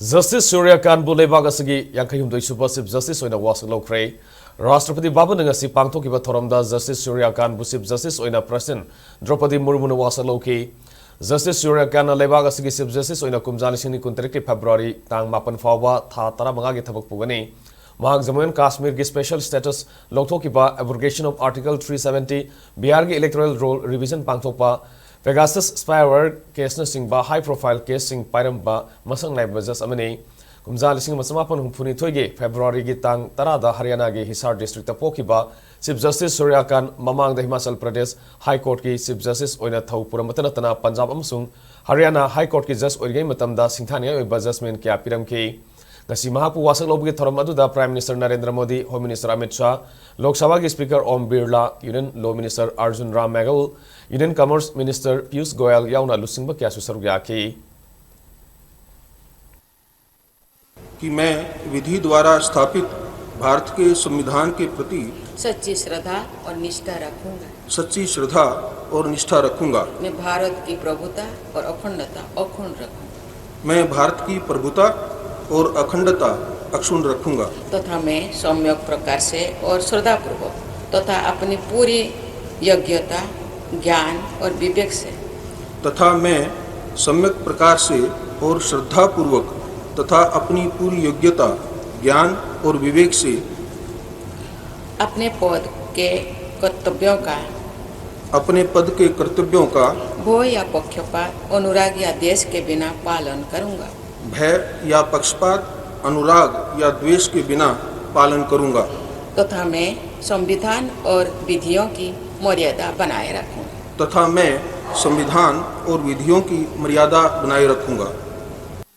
Justice Surya Kant bu Leibak Asigi Yankayumdoi Suba Chief Justice Oina Wasak Loukhre Rashtrapati Bhavan ngasi pangthokiba thoramda Justice Surya Kant bu Chief Justice Oina President Draupadi Murmu Wasak Loukhre Justice Surya Kant Leibak Asigi Chief Justice Oina kumjali singni 23 February tang 8 fawba tha 15 gi thabak pugani Mahak Jammu and Kashmir ki special status Lokthokiba abrogation of Article 370 Bihar ki electoral roll revision pangthokpa Pegasus spyware case na singba high profile case sing pairamba masang laiba jas amani kumjal sing masamapan humphuni thoige February gi tang tarada Haryana gi Hisar district ta pokiba Chief Justice Surya Kant mamang da Himachal Pradesh High Court ki Chief Justice oina thau puramatana tana Punjab amsung Haryana High Court ki judge oigai matamda singthania oiba judgment kya piram ki ngasi mahapu wasak lobgi thoram aduda Prime Minister Narendra Modi Home Minister Amit Shah Lok Sabha ki Speaker Om Birla Union Law Minister Arjun Ram Meghwal Union Commerce Minister Piyush Goyal yauna lusingba kya susarug याकी कि मैं विधि द्वारा स्थापित भारत के संविधान के प्रति सच्ची श्रद्धा और निष्ठा रखूंगा मैं भारत की प्रभुता और अखंडता अक्षुण्ण रखूंगा मैं भारत की प्रभुता और अखंडता अक्षुण्ण रखूंगा तथा मैं सम्यक प्रकार से और श्रद्धापूर्वक तथा अपनी पूरी योग्यता ज्ञान और विवेक से तथा मैं सम्यक प्रकार से और श्रद्धापूर्वक तथा अपनी पूरी योग्यता ज्ञान और विवेक से अपने पद के कर्तव्यों का भय या पक्षपात अनुराग या द्वेष के बिना पालन करूंगा भय या पक्षपात अनुराग या द्वेष के बिना पालन करूंगा तथा मैं संविधान और विधियों की मर्यादा बनाए रखूंगा तथा मैं संविधान और विधियों की मर्यादा बनाए रखूंगा।